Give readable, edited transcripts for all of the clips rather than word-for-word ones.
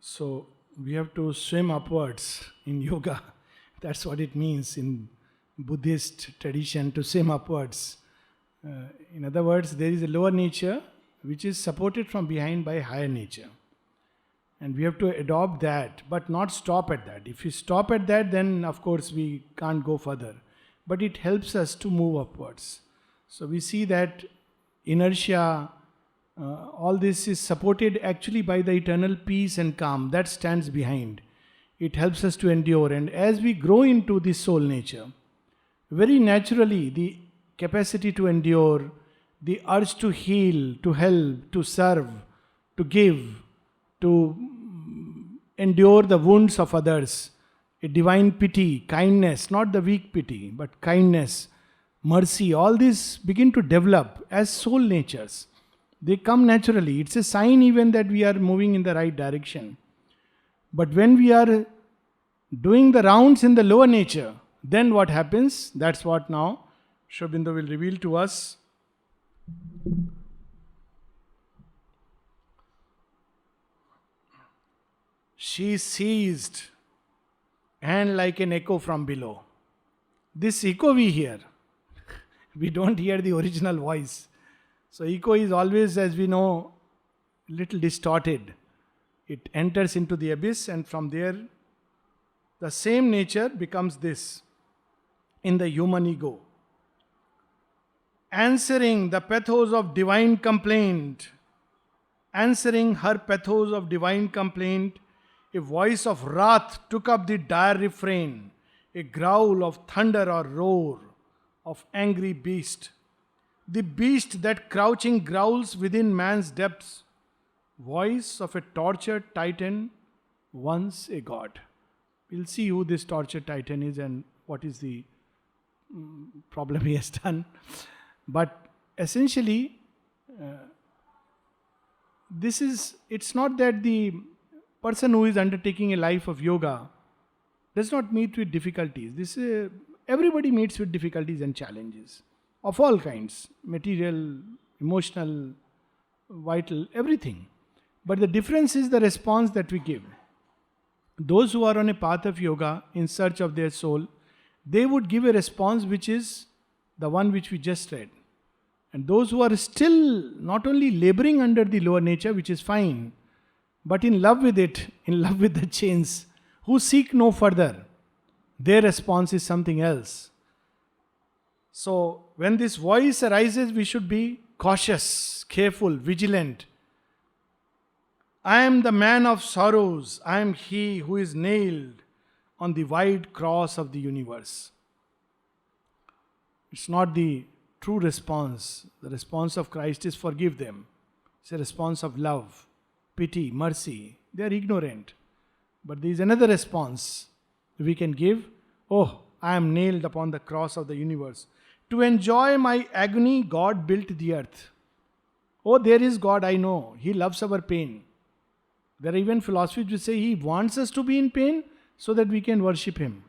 So we have to swim upwards in yoga. That's what it means in Buddhist tradition, to swim upwards. In other words, there is a lower nature which is supported from behind by higher nature. And we have to adopt that, but not stop at that. If you stop at that, then of course we can't go further. But it helps us to move upwards. So we see that inertia, all this is supported actually by the eternal peace and calm that stands behind. It helps us to endure. And as we grow into this soul nature, very naturally the capacity to endure, the urge to heal, to help, to serve, to give, to endure the wounds of others, a divine pity, kindness, not the weak pity, but kindness, mercy, all these begin to develop as soul natures. They come naturally. It's a sign even that we are moving in the right direction. But when we are doing the rounds in the lower nature, then what happens? That's what now Sri Aurobindo will reveal to us. She ceased, and like an echo from below. This echo we hear. We don't hear the original voice. So echo is always, as we know, little distorted. It enters into the abyss, and from there the same nature becomes this in the human ego. Answering the pathos of divine complaint, answering her pathos of divine complaint, a voice of wrath took up the dire refrain, a growl of thunder or roar of angry beast. The beast that crouching growls within man's depths, voice of a tortured titan, once a god. We'll see who this tortured titan is and what is the problem he has done. But essentially, it's not that the person who is undertaking a life of yoga does not meet with difficulties. Everybody meets with difficulties and challenges of all kinds, material, emotional, vital, everything. But the difference is the response that we give. Those who are on a path of yoga in search of their soul, they would give a response which is the one which we just read. And those who are still not only laboring under the lower nature, which is fine, but in love with it, in love with the chains, who seek no further, their response is something else. So, when this voice arises, we should be cautious, careful, vigilant. I am the man of sorrows. I am he who is nailed on the wide cross of the universe. It's not the true response. The response of Christ is forgive them. It's a response of love, pity, mercy. They are ignorant. But there is another response we can give. Oh, I am nailed upon the cross of the universe. To enjoy my agony, God built the earth. Oh, there is God, I know. He loves our pain. There are even philosophies which say He wants us to be in pain so that we can worship Him.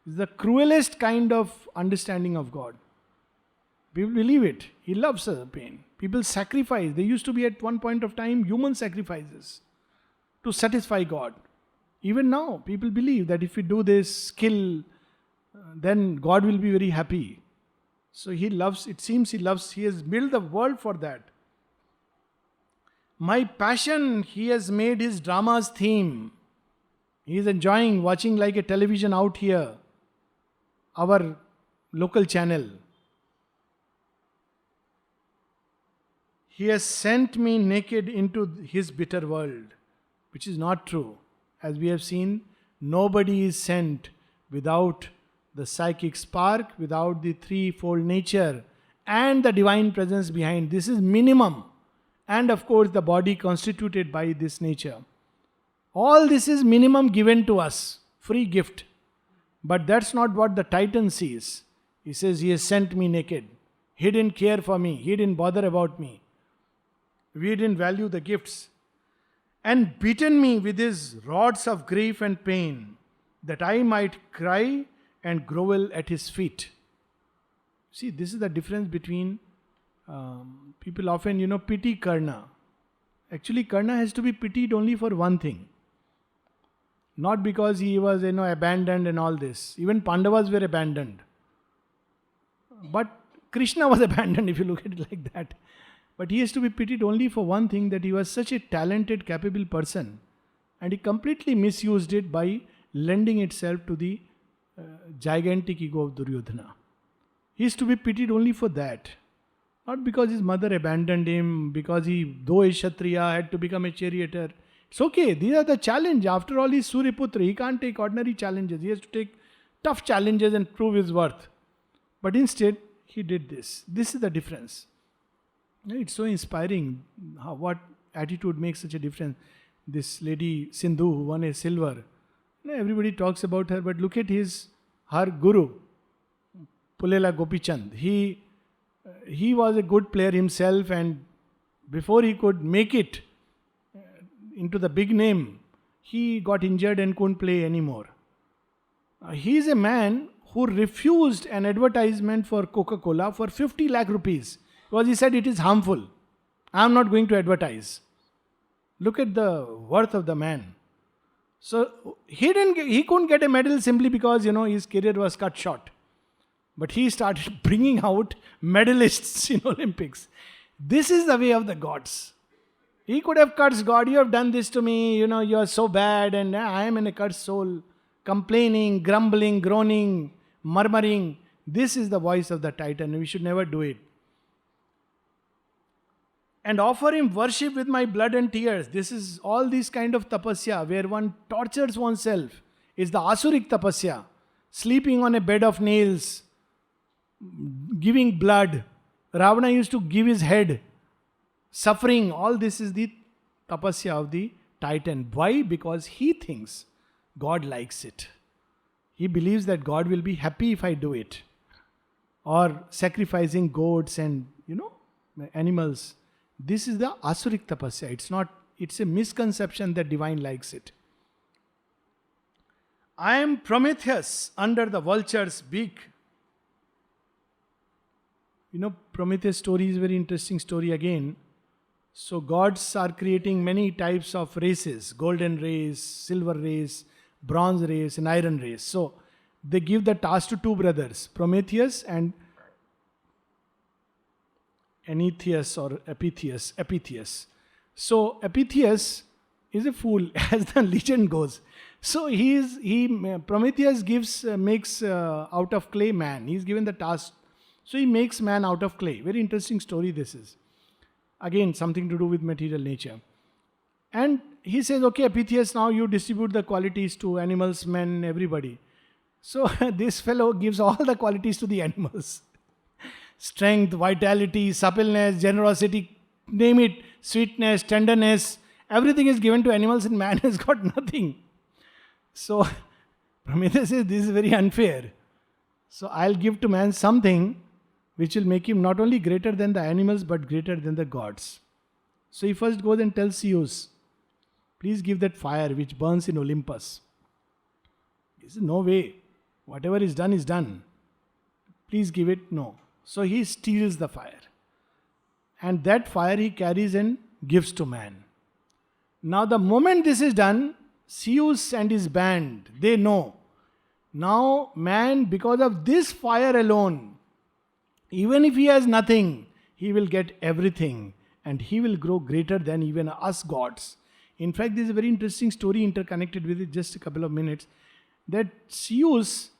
It's the cruelest kind of understanding of God. People believe it. He loves our pain. People sacrifice. There used to be at one point of time human sacrifices to satisfy God. Even now, people believe that if we do this, kill, then God will be very happy. So He loves, it seems He loves, He has built the world for that. My passion, He has made His drama's theme. He is enjoying watching like a television out here, our local channel. He has sent me naked into His bitter world, which is not true. As we have seen, nobody is sent without the psychic spark, without the threefold nature and the divine presence behind. This is minimum. And of course the body constituted by this nature. All this is minimum given to us, free gift. But that's not what the Titan sees. He says, He has sent me naked. He didn't care for me. He didn't bother about me. We didn't value the gifts. And beaten me with His rods of grief and pain, that I might cry and grovel at His feet. See, this is the difference between people often, pity Karna. Actually, Karna has to be pitied only for one thing. Not because he was, abandoned and all this. Even Pandavas were abandoned. But Krishna was abandoned, if you look at it like that. But he is to be pitied only for one thing, that he was such a talented, capable person. And he completely misused it by lending itself to the gigantic ego of Duryodhana. He is to be pitied only for that. Not because his mother abandoned him, because he, though a Kshatriya, had to become a charioteer. It's okay, these are the challenge. After all, he's Suryaputra. He can't take ordinary challenges. He has to take tough challenges and prove his worth. But instead, he did this. This is the difference. It's so inspiring what attitude makes such a difference. This lady Sindhu who won a silver. Everybody talks about her, but look at her guru, Pulela Gopichand. He was a good player himself, and before he could make it into the big name, he got injured and couldn't play anymore. He is a man who refused an advertisement for Coca-Cola for 50 lakh rupees because he said it is harmful. I am not going to advertise. Look at the worth of the man. So he couldn't get a medal simply because his career was cut short. But he started bringing out medalists in Olympics. This is the way of the gods. He could have cursed God. You have done this to me. You are so bad, and I am in a cursed soul. Complaining, grumbling, groaning, murmuring. This is the voice of the Titan. We should never do it. And offer him worship with my blood and tears. This is all this kind of tapasya where one tortures oneself. Is the Asurik tapasya. Sleeping on a bed of nails. Giving blood. Ravana used to give his head. Suffering. All this is the tapasya of the Titan. Why? Because he thinks God likes it. He believes that God will be happy if I do it. Or sacrificing goats and, animals. This is the Asurik tapasya. It's a misconception that divine likes it. I am Prometheus under the vulture's beak. Prometheus story is a very interesting story again. So gods are creating many types of races. Golden race, silver race, bronze race and iron race. So they give the task to two brothers, Prometheus and Epitheus or Epitheus. So Epitheus is a fool, as the legend goes. So Prometheus makes out of clay man. He's given the task. So he makes man out of clay. Very interesting story this is. Again, something to do with material nature. And he says, okay, Epitheus, now you distribute the qualities to animals, men, everybody. So this fellow gives all the qualities to the animals. Strength, vitality, suppleness, generosity, name it, sweetness, tenderness, everything is given to animals and man has got nothing. So Prometheus says, this is very unfair. So I'll give to man something which will make him not only greater than the animals but greater than the gods. So he first goes and tells Zeus, please give that fire which burns in Olympus. He says, no way. Whatever is done is done. Please give it. No. So he steals the fire. And that fire he carries and gives to man. Now the moment this is done, Zeus and his band, they know. Now man, because of this fire alone, even if he has nothing, he will get everything. And he will grow greater than even us gods. In fact, there is a very interesting story interconnected with it, just a couple of minutes. That Zeus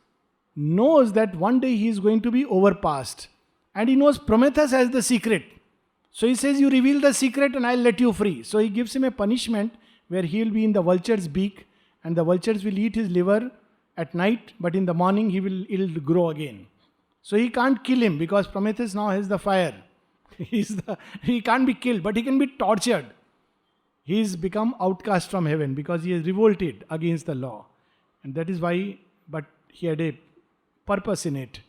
knows that one day he is going to be overpassed. And he knows Prometheus has the secret. So he says, you reveal the secret and I'll let you free. So he gives him a punishment where he will be in the vulture's beak and the vultures will eat his liver at night, but in the morning it'll grow again. So he can't kill him because Prometheus now has the fire. He can't be killed, but he can be tortured. He's become outcast from heaven because he has revolted against the law. And that is why, but he had a purpose in it.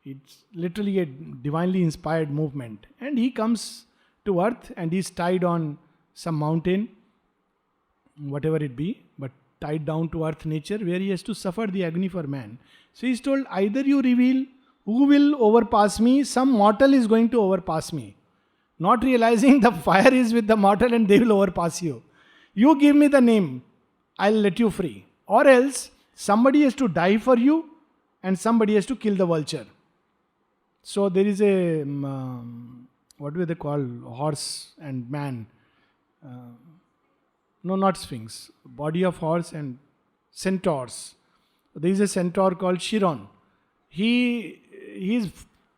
It's literally a divinely inspired movement. And he comes to earth and he's tied on some mountain, whatever it be, but tied down to earth nature where he has to suffer the agony for man. So he's told, either you reveal who will overpass me, some mortal is going to overpass me. Not realizing the fire is with the mortal and they will overpass you. You give me the name, I'll let you free. Or else, somebody has to die for you and somebody has to kill the vulture. So there is a, what do they call, horse and man. No, not sphinx. Body of horse and centaurs. There is a centaur called Chiron. He is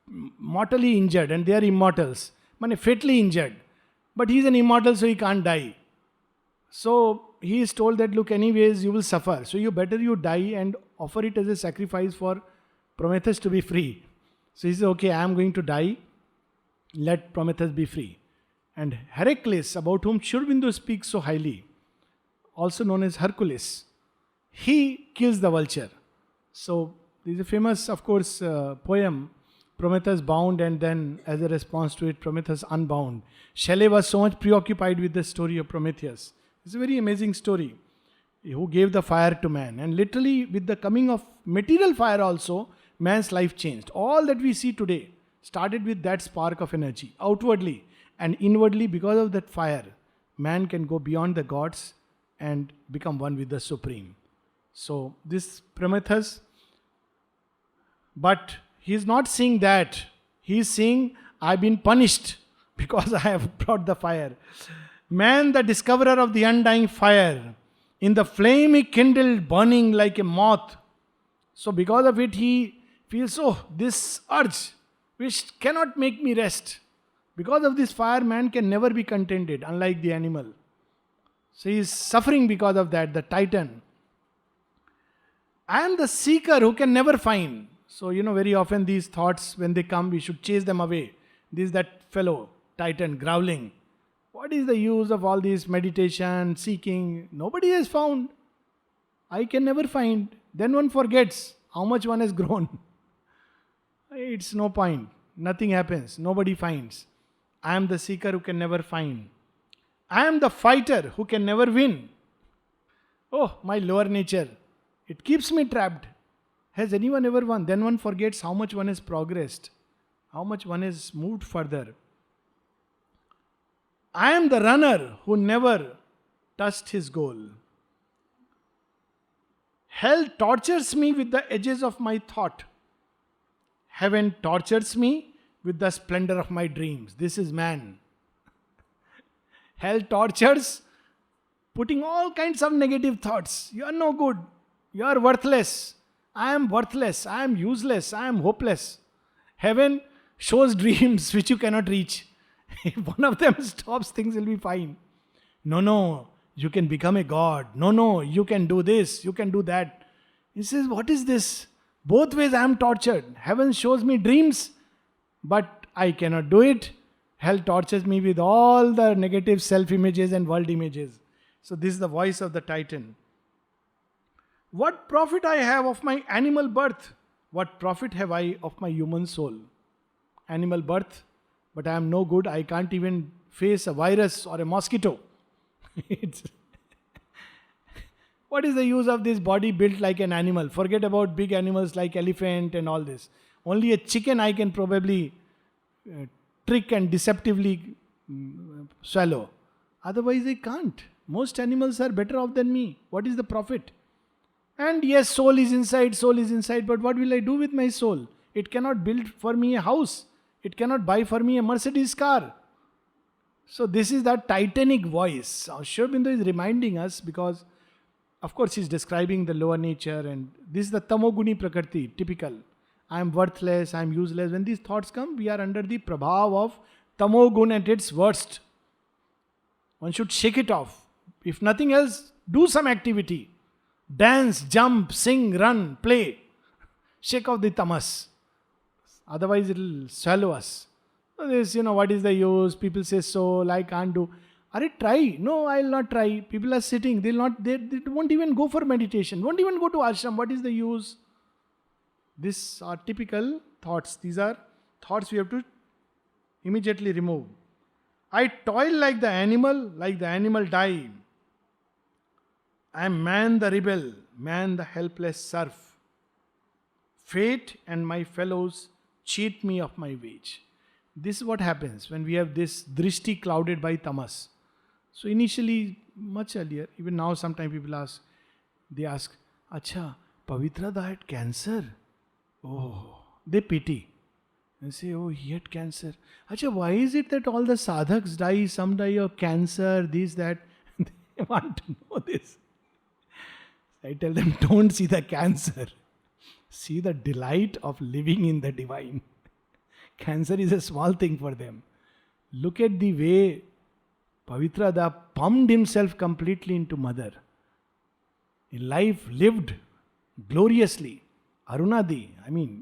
mortally injured and they are immortals. Fatally injured. But he is an immortal, so he can't die. So he is told that, look, anyways, you will suffer. So you die and offer it as a sacrifice for Prometheus to be free. So he says, okay, I am going to die. Let Prometheus be free. And Heracles, about whom Sri Aurobindo speaks so highly, also known as Hercules, he kills the vulture. So there is a famous, of course, poem, Prometheus bound, and then as a response to it, Prometheus unbound. Shelley was so much preoccupied with the story of Prometheus. It's a very amazing story. Who gave the fire to man. And literally, with the coming of material fire also, man's life changed. All that we see today started with that spark of energy, outwardly. And inwardly, because of that fire, man can go beyond the gods and become one with the Supreme. So, this Prometheus, but he is not seeing that. He is seeing, I've been punished because I have brought the fire. Man, the discoverer of the undying fire, in the flame he kindled, burning like a moth. So because of it, he feels, oh, this urge, which cannot make me rest. Because of this fire, man can never be contented, unlike the animal. So he is suffering because of that, the Titan. I am the seeker who can never find. So, very often these thoughts, when they come, we should chase them away. This is that fellow, Titan, growling. What is the use of all this meditation, seeking? Nobody has found. I can never find. Then one forgets how much one has grown. It's no point. Nothing happens. Nobody finds. I am the seeker who can never find. I am the fighter who can never win. Oh, my lower nature. It keeps me trapped. Has anyone ever won? Then one forgets how much one has progressed. How much one has moved further. I am the runner who never touched his goal. Hell tortures me with the edges of my thought. Heaven tortures me with the splendor of my dreams. This is man. Hell tortures, putting all kinds of negative thoughts. You are no good. You are worthless. I am worthless. I am useless. I am hopeless. Heaven shows dreams which you cannot reach. If one of them stops, things will be fine. No, you can become a god. No, you can do this, you can do that. He says, what is this? Both ways I am tortured. Heaven shows me dreams, but I cannot do it. Hell tortures me with all the negative self-images and world images. So this is the voice of the Titan. What profit I have of my animal birth? What profit have I of my human soul? Animal birth, but I am no good. I can't even face a virus or a mosquito. What is the use of this body built like an animal? Forget about big animals like elephant and all this. Only a chicken I can probably trick and deceptively swallow. Otherwise I can't. Most animals are better off than me. What is the profit? And yes, soul is inside, but what will I do with my soul? It cannot build for me a house. It cannot buy for me a Mercedes car. So this is that titanic voice. Sri Aurobindo is reminding us, because of course he is describing the lower nature, and this is the tamoguni prakriti, typical. I am worthless, I am useless. When these thoughts come, we are under the prabhav of tamogun at its worst. One should shake it off. If nothing else, do some activity. Dance, jump, sing, run, play. Shake off the tamas. Otherwise it will swallow us. So this, what is the use? People say soul, I can't do. Are it try? No, I will not try. People are sitting. They won't even go for meditation. Won't even go to ashram. What is the use? These are typical thoughts. These are thoughts we have to immediately remove. I toil like the animal die. I am man the rebel, man the helpless serf. Fate and my fellows cheat me of my wage. This is what happens when we have this drishti clouded by tamas. So initially, much earlier, even now sometimes people ask, They ask, Acha, Pavitra had cancer. Oh, they pity. They say, oh, he had cancer. Acha, why is it that all the sadhaks die? Some die of cancer, this, that. They want to know this. I tell them, don't see the cancer. See the delight of living in the divine. Cancer is a small thing for them. Look at the way Pavitrada pumped himself completely into mother. A life lived gloriously. Arunadi,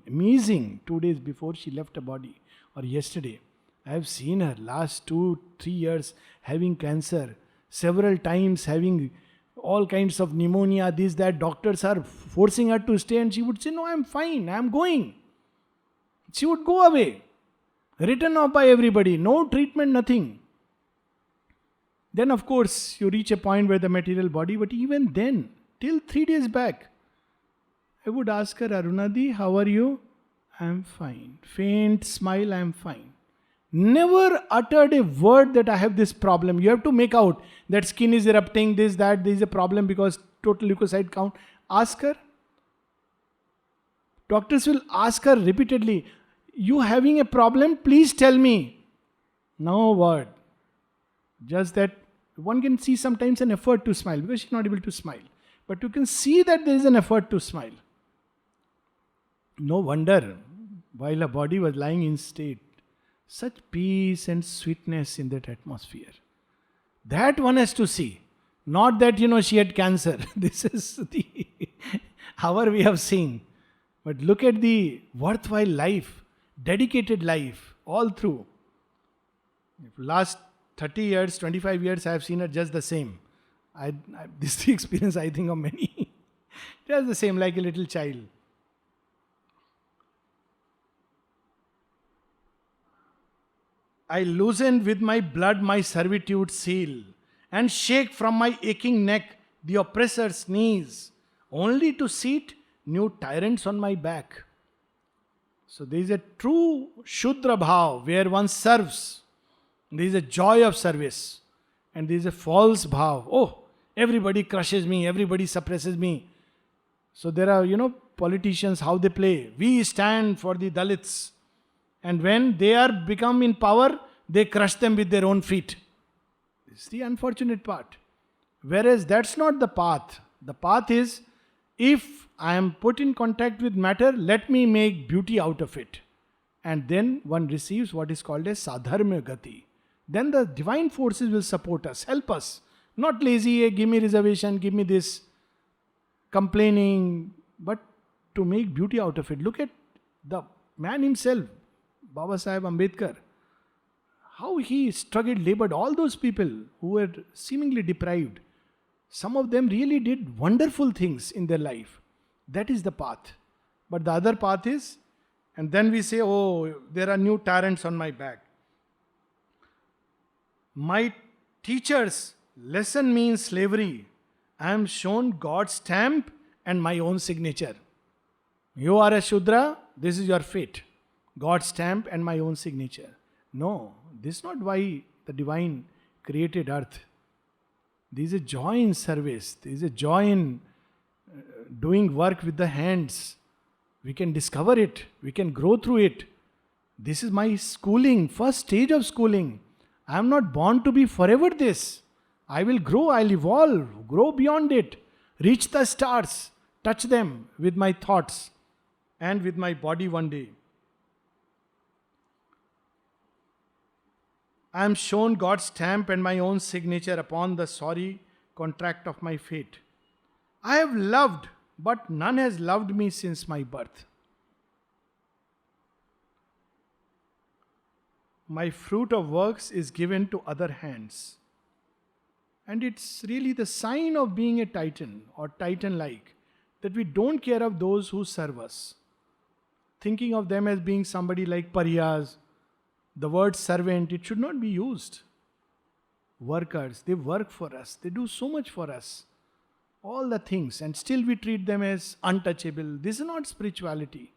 amazing. 2 days before she left her body, or yesterday, I have seen her last 2-3 years having cancer, several times having all kinds of pneumonia, this, that. Doctors are forcing her to stay, and she would say, no, I'm fine, I'm going. She would go away. Written off by everybody, no treatment, nothing. Then, of course, you reach a point where the material body, but even then, till 3 days back, I would ask her, Arunadi, how are you? I'm fine. Faint smile, I'm fine. Never uttered a word that I have this problem. You have to make out that skin is erupting, this, that, there is a problem because total leukocyte count. Ask her. Doctors will ask her repeatedly, you having a problem? Please tell me. No word. Just that one can see sometimes an effort to smile because she's not able to smile. But you can see that there is an effort to smile. No wonder, while her body was lying in state, such peace and sweetness in that atmosphere. That one has to see. Not that, she had cancer. This is the our way of seeing. But look at the worthwhile life, dedicated life, all through. Last 30 years, 25 years, I have seen her just the same. This is the experience, I think, of many. Just the same, like a little child. I loosen with my blood my servitude seal, and shake from my aching neck the oppressor's knees, only to seat new tyrants on my back. So there is a true Shudra Bhav where one serves. There is a joy of service. And there is a false Bhav. Oh, everybody crushes me, everybody suppresses me. So there are, politicians, how they play. We stand for the Dalits. And when they are become in power, they crush them with their own feet. This is the unfortunate part. Whereas that's not the path. The path is, if I am put in contact with matter, let me make beauty out of it. And then one receives what is called a sadharma gati. Then the divine forces will support us, help us. Not lazy, hey, give me reservation, give me this, complaining, but to make beauty out of it. Look at the man himself, Baba Sahib Ambedkar. How he struggled, labored, all those people who were seemingly deprived. Some of them really did wonderful things in their life. That is the path. But the other path is, and then we say, oh, there are new tyrants on my back. My teachers lesson means slavery. I am shown God's stamp and my own signature. You are a Shudra, this is your fate. God's stamp and my own signature. No, this is not why the divine created earth. There is a joy in service. There is a joy in doing work with the hands. We can discover it. We can grow through it. This is my schooling, first stage of schooling. I am not born to be forever this. I will grow, I will evolve, grow beyond it, reach the stars, touch them with my thoughts and with my body one day. I am shown God's stamp and my own signature upon the sorry contract of my fate. I have loved, but none has loved me since my birth. My fruit of works is given to other hands. And it's really the sign of being a titan or titan-like that we don't care of those who serve us. Thinking of them as being somebody like pariyas, the word servant, it should not be used. Workers, they work for us, they do so much for us. All the things, and still we treat them as untouchable. This is not spirituality.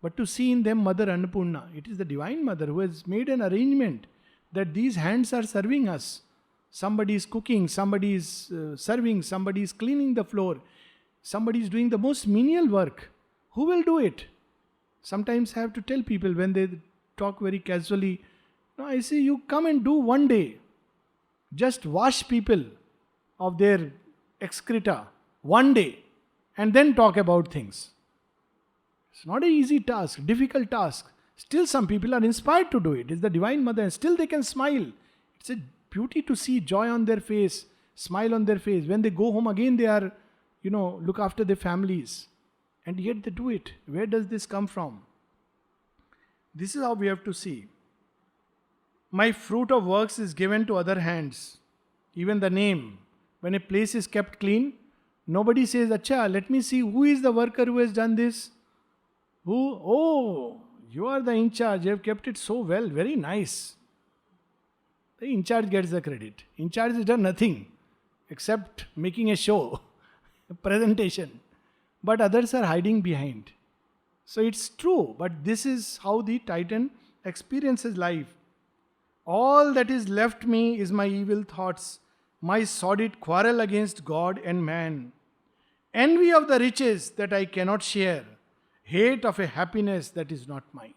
But to see in them Mother Annapurna, it is the Divine Mother who has made an arrangement that these hands are serving us. Somebody is cooking, somebody is serving, somebody is cleaning the floor. Somebody is doing the most menial work. Who will do it? Sometimes I have to tell people when they talk very casually, no, I say, you come and do one day. Just wash people of their excreta one day and then talk about things. It's not an easy task, difficult task. Still some people are inspired to do it. It's the Divine Mother and still they can smile. It's a beauty to see joy on their face, smile on their face. When they go home again they are, look after their families. And yet they do it. Where does this come from? This is how we have to see. My fruit of works is given to other hands. Even the name. When a place is kept clean, nobody says, Acha, let me see who is the worker who has done this. Who? Oh, you are the in charge. You have kept it so well. Very nice. The in charge gets the credit. In charge has done nothing except making a show, a presentation. But others are hiding behind. So it's true, but this is how the Titan experiences life. All that is left me is my evil thoughts, my sordid quarrel against God and man, envy of the riches that I cannot share, hate of a happiness that is not mine.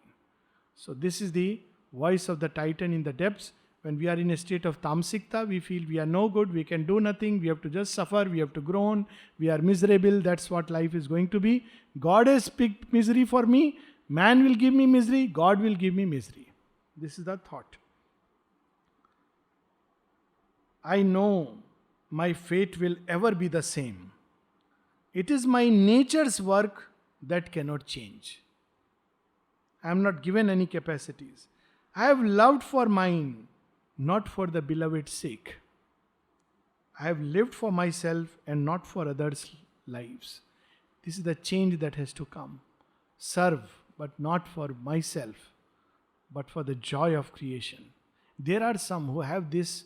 So this is the voice of the Titan in the depths. When we are in a state of tamsikta, we feel we are no good, we can do nothing, we have to just suffer, we have to groan, we are miserable, that's what life is going to be. God has picked misery for me, man will give me misery, God will give me misery. This is the thought. I know my fate will ever be the same. It is my nature's work that cannot change. I am not given any capacities. I have loved for mine, not for the beloved's sake. I have lived for myself and not for others' lives. This is the change that has to come. Serve, but not for myself, but for the joy of creation. There are some who have this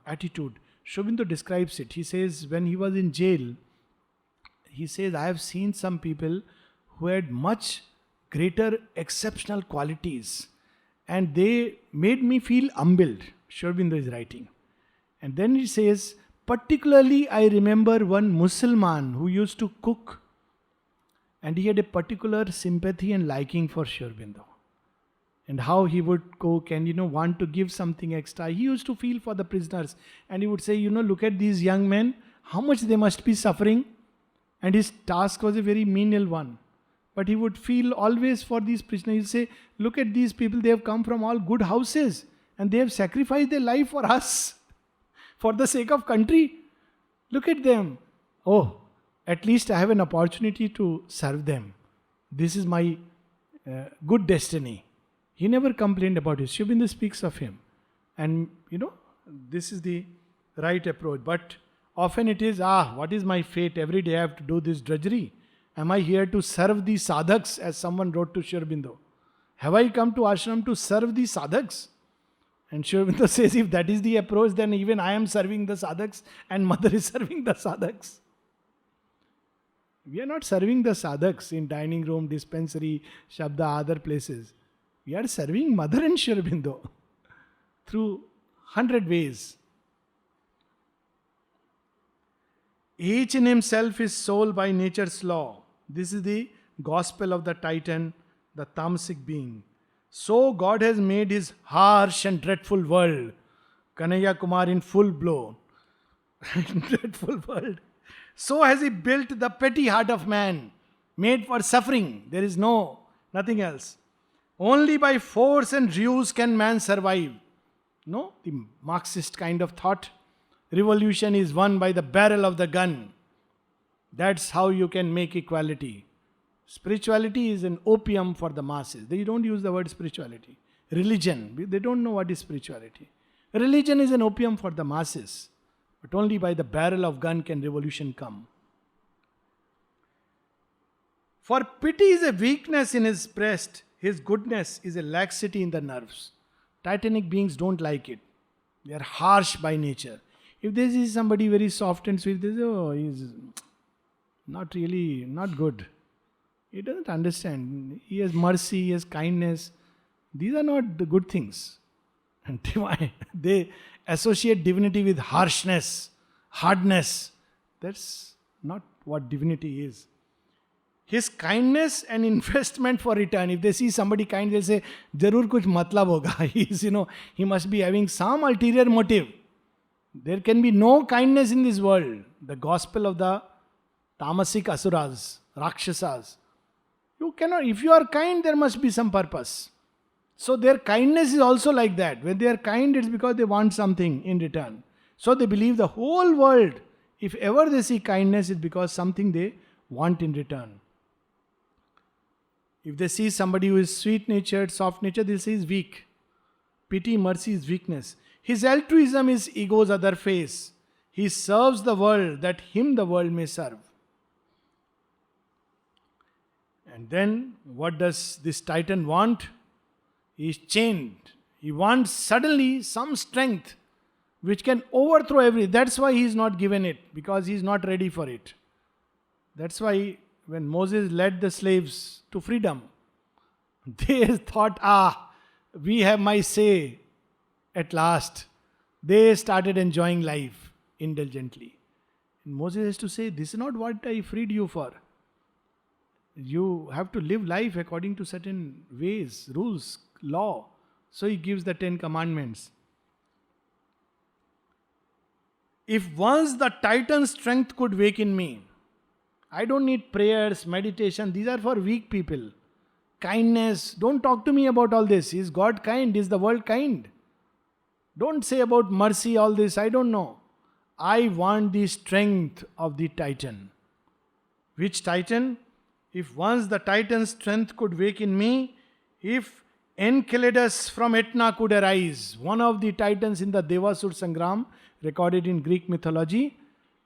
attitude. Sri Aurobindo describes it. He says when he was in jail, he says, I have seen some people who had much greater exceptional qualities and they made me feel humbled. Sri Aurobindo is writing. And then he says, particularly I remember one Mussalman who used to cook and he had a particular sympathy and liking for Sri Aurobindo. And how he would cook and want to give something extra. He used to feel for the prisoners and he would say, look at these young men, how much they must be suffering. And his task was a very menial one. But he would feel always for these prisoners. He'll say, look at these people, they have come from all good houses and they have sacrificed their life for us, for the sake of country. Look at them. Oh, at least I have an opportunity to serve them. This is my good destiny. He never complained about it. Sri Aurobindo speaks of him. And, this is the right approach. But often it is, what is my fate? Every day I have to do this drudgery. Am I here to serve the sadhaks, as someone wrote to Sri Aurobindo? Have I come to ashram to serve the sadhaks? And Sri Aurobindo says, if that is the approach, then even I am serving the sadhaks and Mother is serving the sadhaks. We are not serving the sadhaks in dining room, dispensary, shabda, other places. We are serving Mother and Sri Aurobindo through 100 ways. Each in himself is soul by nature's law. This is the gospel of the Titan, the tamasic being. So God has made his harsh and dreadful world. Kanhaiya Kumar in full blow. Dreadful world. So has he built the petty heart of man, made for suffering. There is nothing else. Only by force and ruse can man survive. No, the Marxist kind of thought. Revolution is won by the barrel of the gun. That's how you can make equality. Spirituality is an opium for the masses. They don't use the word spirituality. Religion, they don't know what is spirituality. Religion is an opium for the masses. But only by the barrel of gun can revolution come. For pity is a weakness in his breast. His goodness is a laxity in the nerves. Titanic beings don't like it. They are harsh by nature. If they see somebody very soft and sweet, they say, he's not good. He doesn't understand. He has mercy, he has kindness. These are not the good things. And they associate divinity with harshness, hardness, That's not what divinity is. His kindness and investment for return. If they see somebody kind, they'll say, Jarur kuch matlab hoga. He must be having some ulterior motive. There can be no kindness in this world. The gospel of the tamasic asuras, rakshasas. You cannot, if you are kind, there must be some purpose. So their kindness is also like that. When they are kind, it's because they want something in return. So they believe the whole world, if ever they see kindness, it's because something they want in return. If they see somebody who is sweet-natured, soft-natured, they'll say he's weak. Pity, mercy is weakness. His altruism is ego's other face. He serves the world that him the world may serve. And then what does this Titan want? He is chained. He wants suddenly some strength which can overthrow everything. That's why he is not given it, because he is not ready for it. That's why when Moses led the slaves to freedom, they thought, we have my say at last. They started enjoying life indulgently. And Moses has to say, this is not what I freed you for. You have to live life according to certain ways, rules, law. So he gives the 10 commandments. If once the Titan strength could wake in me, I don't need prayers, meditation. These are for weak people. Kindness. Don't talk to me about all this. Is God kind? Is the world kind? Don't say about mercy, all this. I don't know. I want the strength of the Titan. Which Titan? If once the Titan's strength could wake in me, if Enceladus from Etna could arise, one of the Titans in the Devasur Sangram, recorded in Greek mythology.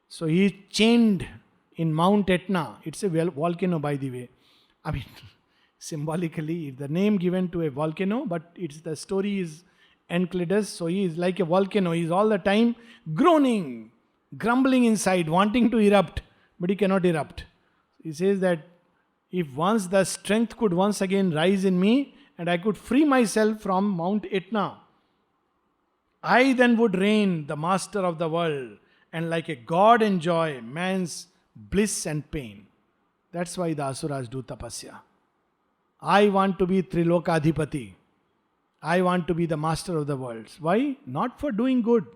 So he is chained in Mount Etna. It's a volcano, by the way. I mean, symbolically, it's the name given to a volcano, but the story is Enceladus. So he is like a volcano. He is all the time groaning, grumbling inside, wanting to erupt, but he cannot erupt. He says that if once the strength could once again rise in me and I could free myself from Mount Etna, I then would reign the master of the world and like a god enjoy man's bliss and pain. That's why the asuras do tapasya. I want to be Trilokadhipati. I want to be the master of the world. Why? Not for doing good.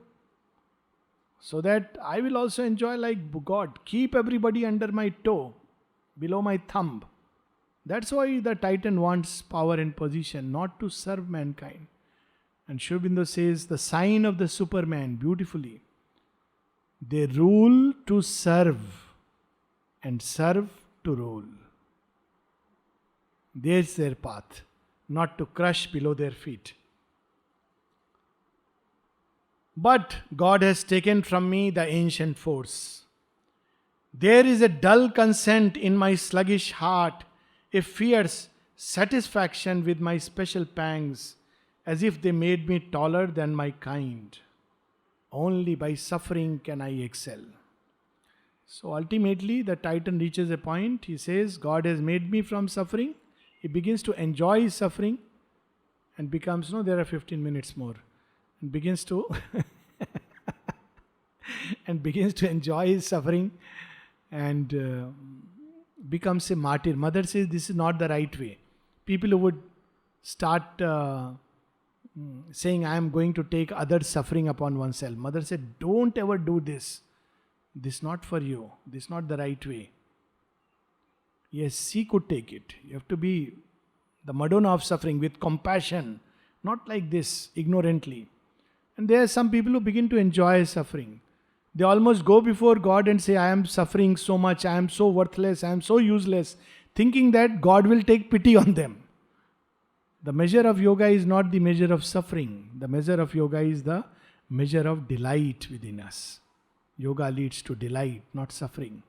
So that I will also enjoy like God. Keep everybody under my toe, below my thumb. That's why the Titan wants power and position, not to serve mankind. And Sri Aurobindo says the sign of the Superman beautifully. They rule to serve and serve to rule. There's their path, not to crush below their feet. But God has taken from me the ancient force. There is a dull consent in my sluggish heart, a fierce satisfaction with my special pangs, as if they made me taller than my kind. Only by suffering can I excel. So ultimately, the Titan reaches a point. He says, God has made me from suffering. He begins to enjoy his suffering and becomes, there are 15 minutes more. And begins to enjoy his suffering and becomes a martyr. Mother says this is not the right way. People who would start saying, I am going to take others' suffering upon oneself. Mother said, don't ever do this. This is not for you. This is not the right way. Yes, she could take it. You have to be the Madonna of suffering with compassion, not like this, ignorantly. And there are some people who begin to enjoy suffering. They almost go before God and say, I am suffering so much, I am so worthless, I am so useless, thinking that God will take pity on them. The measure of yoga is not the measure of suffering. The measure of yoga is the measure of delight within us. Yoga leads to delight, not suffering.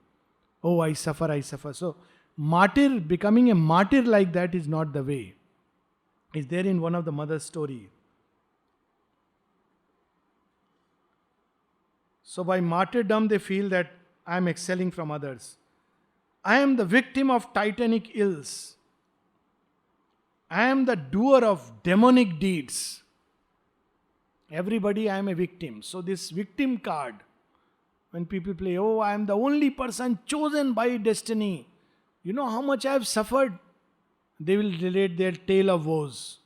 Oh, I suffer, I suffer. So, becoming a martyr like that is not the way. It's there in one of the mother's story. So by martyrdom they feel that I am excelling from others. I am the victim of titanic ills. I am the doer of demonic deeds. Everybody I am a victim. So this victim card, When people play, oh, I am the only person chosen by destiny. You know how much I have suffered? They will relate their tale of woes.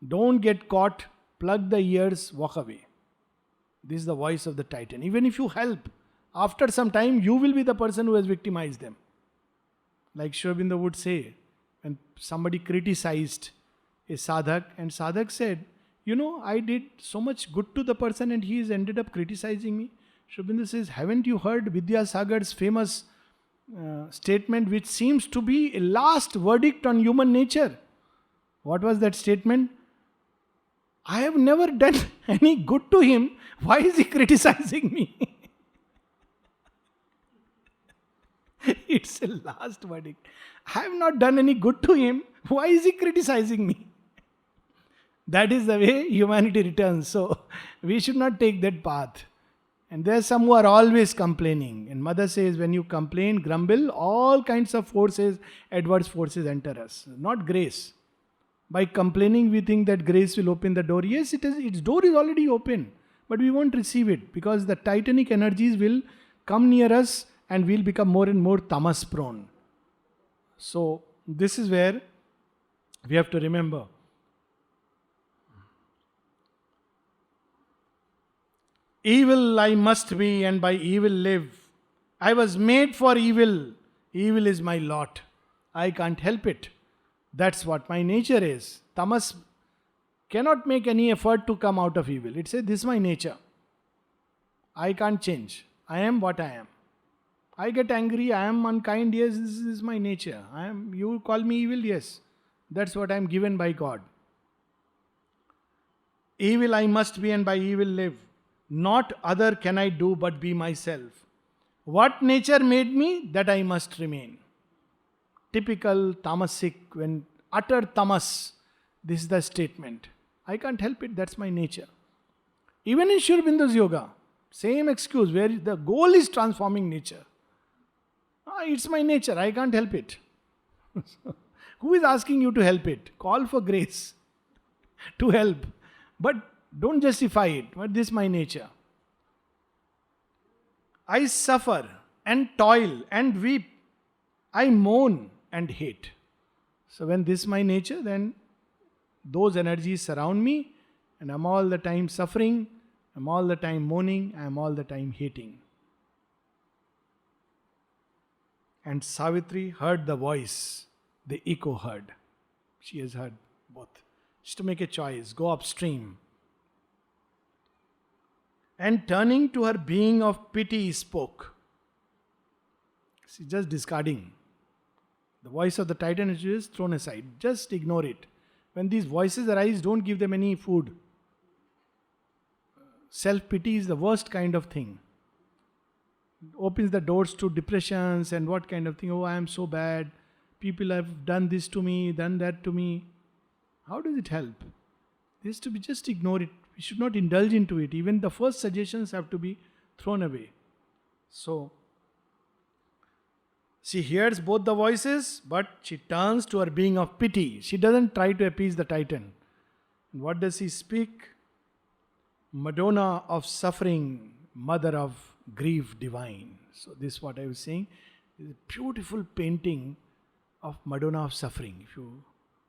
Don't get caught, plug the ears, walk away. This is the voice of the Titan. Even if you help, after some time, you will be the person who has victimized them. Like Sri Aurobindo would say, when somebody criticized a sadhak, and sadhak said, you know, I did so much good to the person and he has ended up criticizing me. Sri Aurobindo says, haven't you heard Vidyasagar's famous statement, which seems to be a last verdict on human nature? What was that statement? I have never done any good to him. Why is he criticizing me? It's a last verdict. I have not done any good to him. Why is he criticizing me? That is the way humanity returns. So we should not take that path. And there are some who are always complaining. And Mother says, when you complain, grumble, all kinds of forces, adverse forces enter us. Not grace. By complaining, we think that grace will open the door. Yes, it is. Its door is already open. But we won't receive it because the titanic energies will come near us and we'll become more and more tamas prone. So this is where we have to remember. Evil I must be and by evil live. I was made for evil. Evil is my lot. I can't help it. That's what my nature is. Tamas cannot make any effort to come out of evil. It says, this is my nature. I can't change. I am what I am. I get angry, I am unkind, yes, this is my nature. You call me evil, yes. That's what I am given by God. Evil I must be and by evil live. Not other can I do but be myself. What nature made me, that I must remain. Typical tamasic, when utter tamas, this is the statement. I can't help it, that's my nature. Even in Sri Aurobindo's yoga, same excuse where the goal is transforming nature. It's my nature, I can't help it. Who is asking you to help it? Call for grace to help. But don't justify it. But this is my nature. I suffer and toil and weep. I moan and hate. So when this is my nature, then those energies surround me and I'm all the time suffering, I'm all the time moaning, I'm all the time hating. And Savitri heard the voice, the echo heard. She has heard both. She has to make a choice, go upstream. And turning to her being of pity spoke. She's just discarding. The voice of the Titan is thrown aside. Just ignore it. When these voices arise, don't give them any food. Self-pity is the worst kind of thing. It opens the doors to depressions and what kind of thing. Oh, I am so bad. People have done this to me, done that to me. How does it help? This to be just ignore it. We should not indulge into it. Even the first suggestions have to be thrown away. So, she hears both the voices, but she turns to her being of pity. She doesn't try to appease the Titan. And what does he speak? Madonna of suffering, mother of grief divine. So this is what I was saying. It's a beautiful painting of Madonna of suffering. If you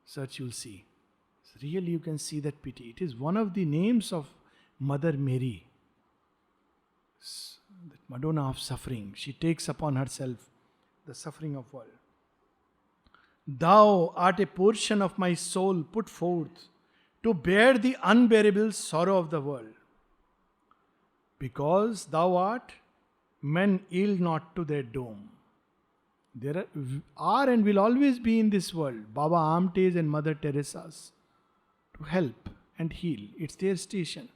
search, you'll see. So really you can see that pity. It is one of the names of Mother Mary. That Madonna of suffering. She takes upon herself the suffering of world. Thou art a portion of my soul put forth to bear the unbearable sorrow of the world. Because thou art, men yield not to their doom. There are and will always be in this world Baba Amtes and Mother Teresa's to help and heal. It's their station.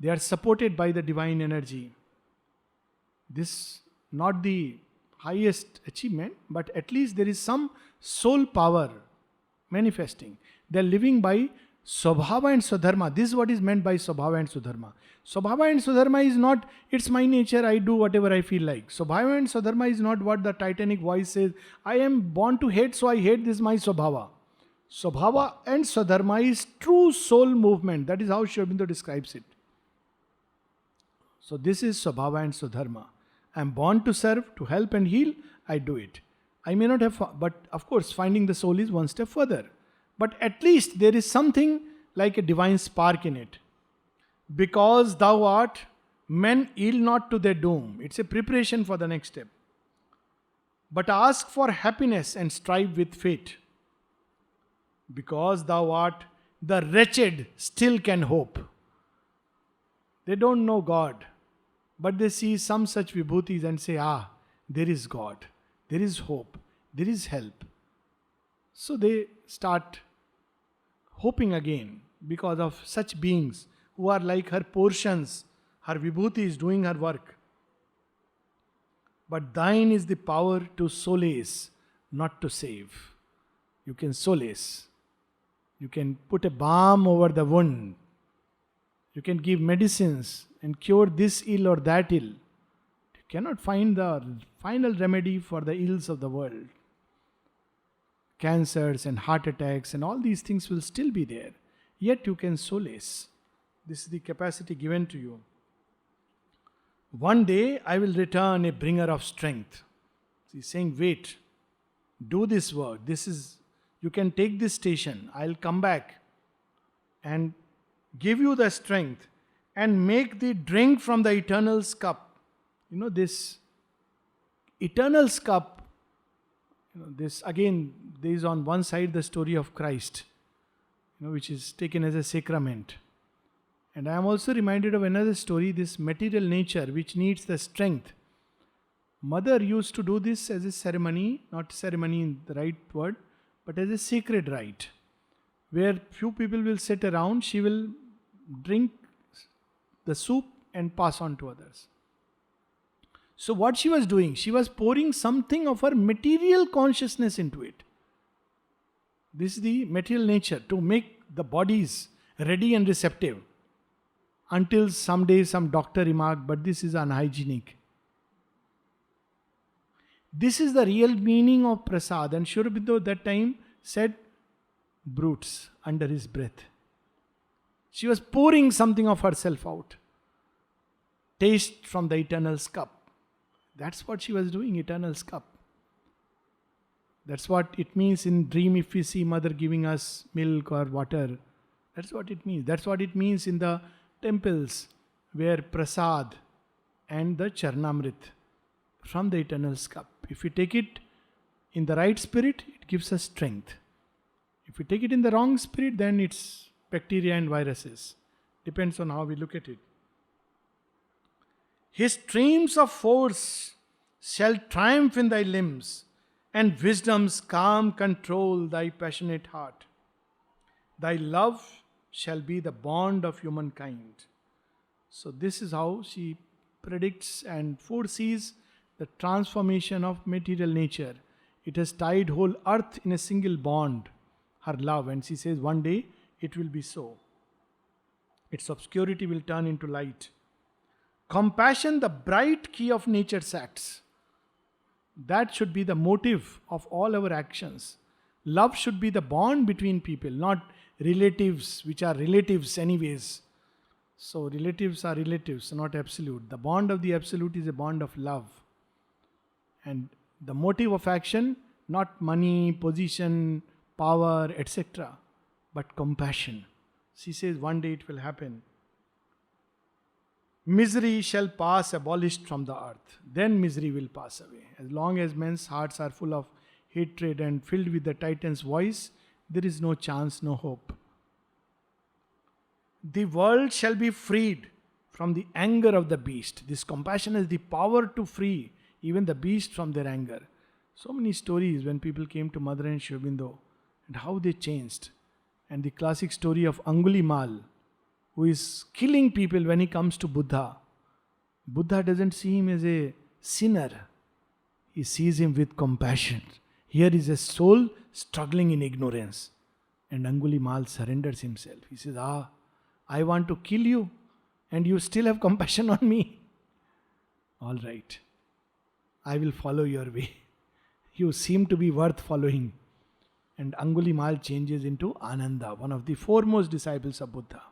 They are supported by the divine energy. This not the highest achievement, but at least there is some soul power manifesting. They are living by Swabhava and Swadharma. This is what is meant by Swabhava and Swadharma. Swabhava and Swadharma is not, it's my nature, I do whatever I feel like. Swabhava and Swadharma is not what the Titanic voice says, I am born to hate, so I hate, this is my Swabhava. Swabhava and Swadharma is true soul movement. That is how Sri Aurobindo describes it. So this is Swabhava and Swadharma. I am born to serve, to help and heal, I do it. I may not have, but of course, finding the soul is one step further. But at least there is something like a divine spark in it. Because thou art, men yield not to their doom. It's a preparation for the next step. But ask for happiness and strive with fate. Because thou art, the wretched still can hope. They don't know God, but they see some such vibhutis and say, there is God, there is hope, there is help. So they start hoping again because of such beings who are like her portions, her vibhutis doing her work. But thine is the power to solace, not to save. You can solace. You can put a balm over the wound. You can give medicines and cure this ill or that ill. You cannot find the final remedy for the ills of the world. Cancers and heart attacks and all these things will still be there. Yet you can solace. This is the capacity given to you. One day I will return a bringer of strength. He's saying, wait, do this work. You can take this station. I'll come back and give you the strength and make thee drink from the eternal's cup. This eternal's cup, this again, there is on one side the story of Christ, which is taken as a sacrament. And I am also reminded of another story, this material nature which needs the strength. Mother used to do this as a ceremony, not ceremony in the right word, but as a sacred rite, where few people will sit around, she will drink the soup and pass on to others. So what she was doing, she was pouring something of her material consciousness into it. This is the material nature, to make the bodies ready and receptive. Until someday some doctor remarked, but this is unhygienic. This is the real meaning of prasad. And Sri Aurobindo that time said, brutes under his breath. She was pouring something of herself out. Taste from the eternal's cup. That's what she was doing, eternal's cup. That's what it means in dream if we see mother giving us milk or water. That's what it means. That's what it means in the temples where prasad and the charnamrit from the eternal's cup. If we take it in the right spirit, it gives us strength. If we take it in the wrong spirit, then it's bacteria and viruses. Depends on how we look at it. His streams of force shall triumph in thy limbs, and wisdom's calm control thy passionate heart. Thy love shall be the bond of humankind. So this is how she predicts and foresees the transformation of material nature. It has tied whole earth in a single bond, her love, and she says one day it will be so. Its obscurity will turn into light. Compassion, the bright key of nature's acts. That should be the motive of all our actions. Love should be the bond between people, not relatives, which are relatives anyways. So relatives are relatives, not absolute. The bond of the absolute is a bond of love. And the motive of action, not money, position, power, etc., but compassion. She says one day it will happen. Misery shall pass abolished from the earth. Then misery will pass away. As long as men's hearts are full of hatred and filled with the Titan's voice, there is no chance, no hope. The world shall be freed from the anger of the beast. This compassion has the power to free even the beast from their anger. So many stories when people came to Mother and Sri Aurobindo and how they changed. And the classic story of Angulimal, who is killing people when he comes to Buddha. Buddha doesn't see him as a sinner. He sees him with compassion. Here is a soul struggling in ignorance. And Angulimal surrenders himself. He says, I want to kill you and you still have compassion on me. All right. I will follow your way. You seem to be worth following. And Angulimal changes into Ananda, one of the foremost disciples of Buddha.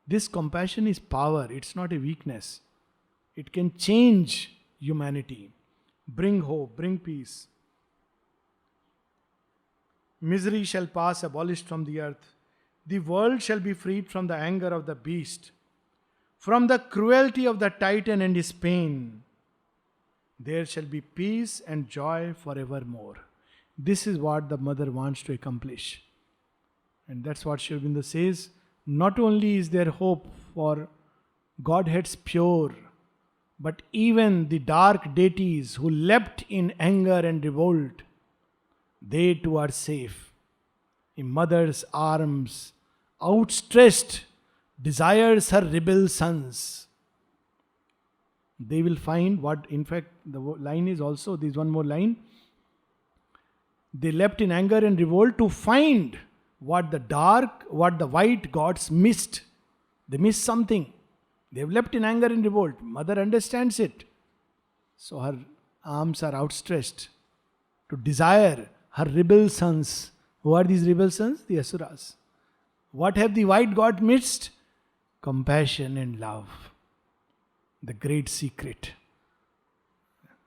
This compassion is power, it's not a weakness. It can change humanity, bring hope, bring peace. Misery shall pass abolished from the earth. The world shall be freed from the anger of the beast, from the cruelty of the titan and his pain. There shall be peace and joy forevermore. This is what the mother wants to accomplish. And that's what Sri Aurobindo says. Not only is there hope for Godhead's pure, but even the dark deities who leapt in anger and revolt, they too are safe. A mother's arms, outstretched, desires her rebel sons. They will find what, in fact, the line is also, there's one more line. They leapt in anger and revolt to find what the white gods missed. They missed something. They've leapt in anger and revolt. Mother understands it. So her arms are outstretched to desire her rebel sons. Who are these rebel sons? The Asuras. What have the white god missed? Compassion and love. The great secret.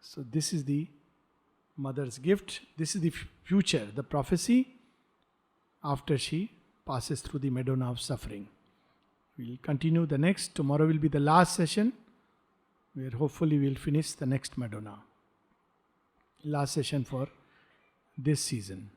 So this is the mother's gift. This is the future, the prophecy after she passes through the Madonna of suffering. We'll continue the next. Tomorrow will be the last session, where hopefully we'll finish the next Madonna. Last session for this season.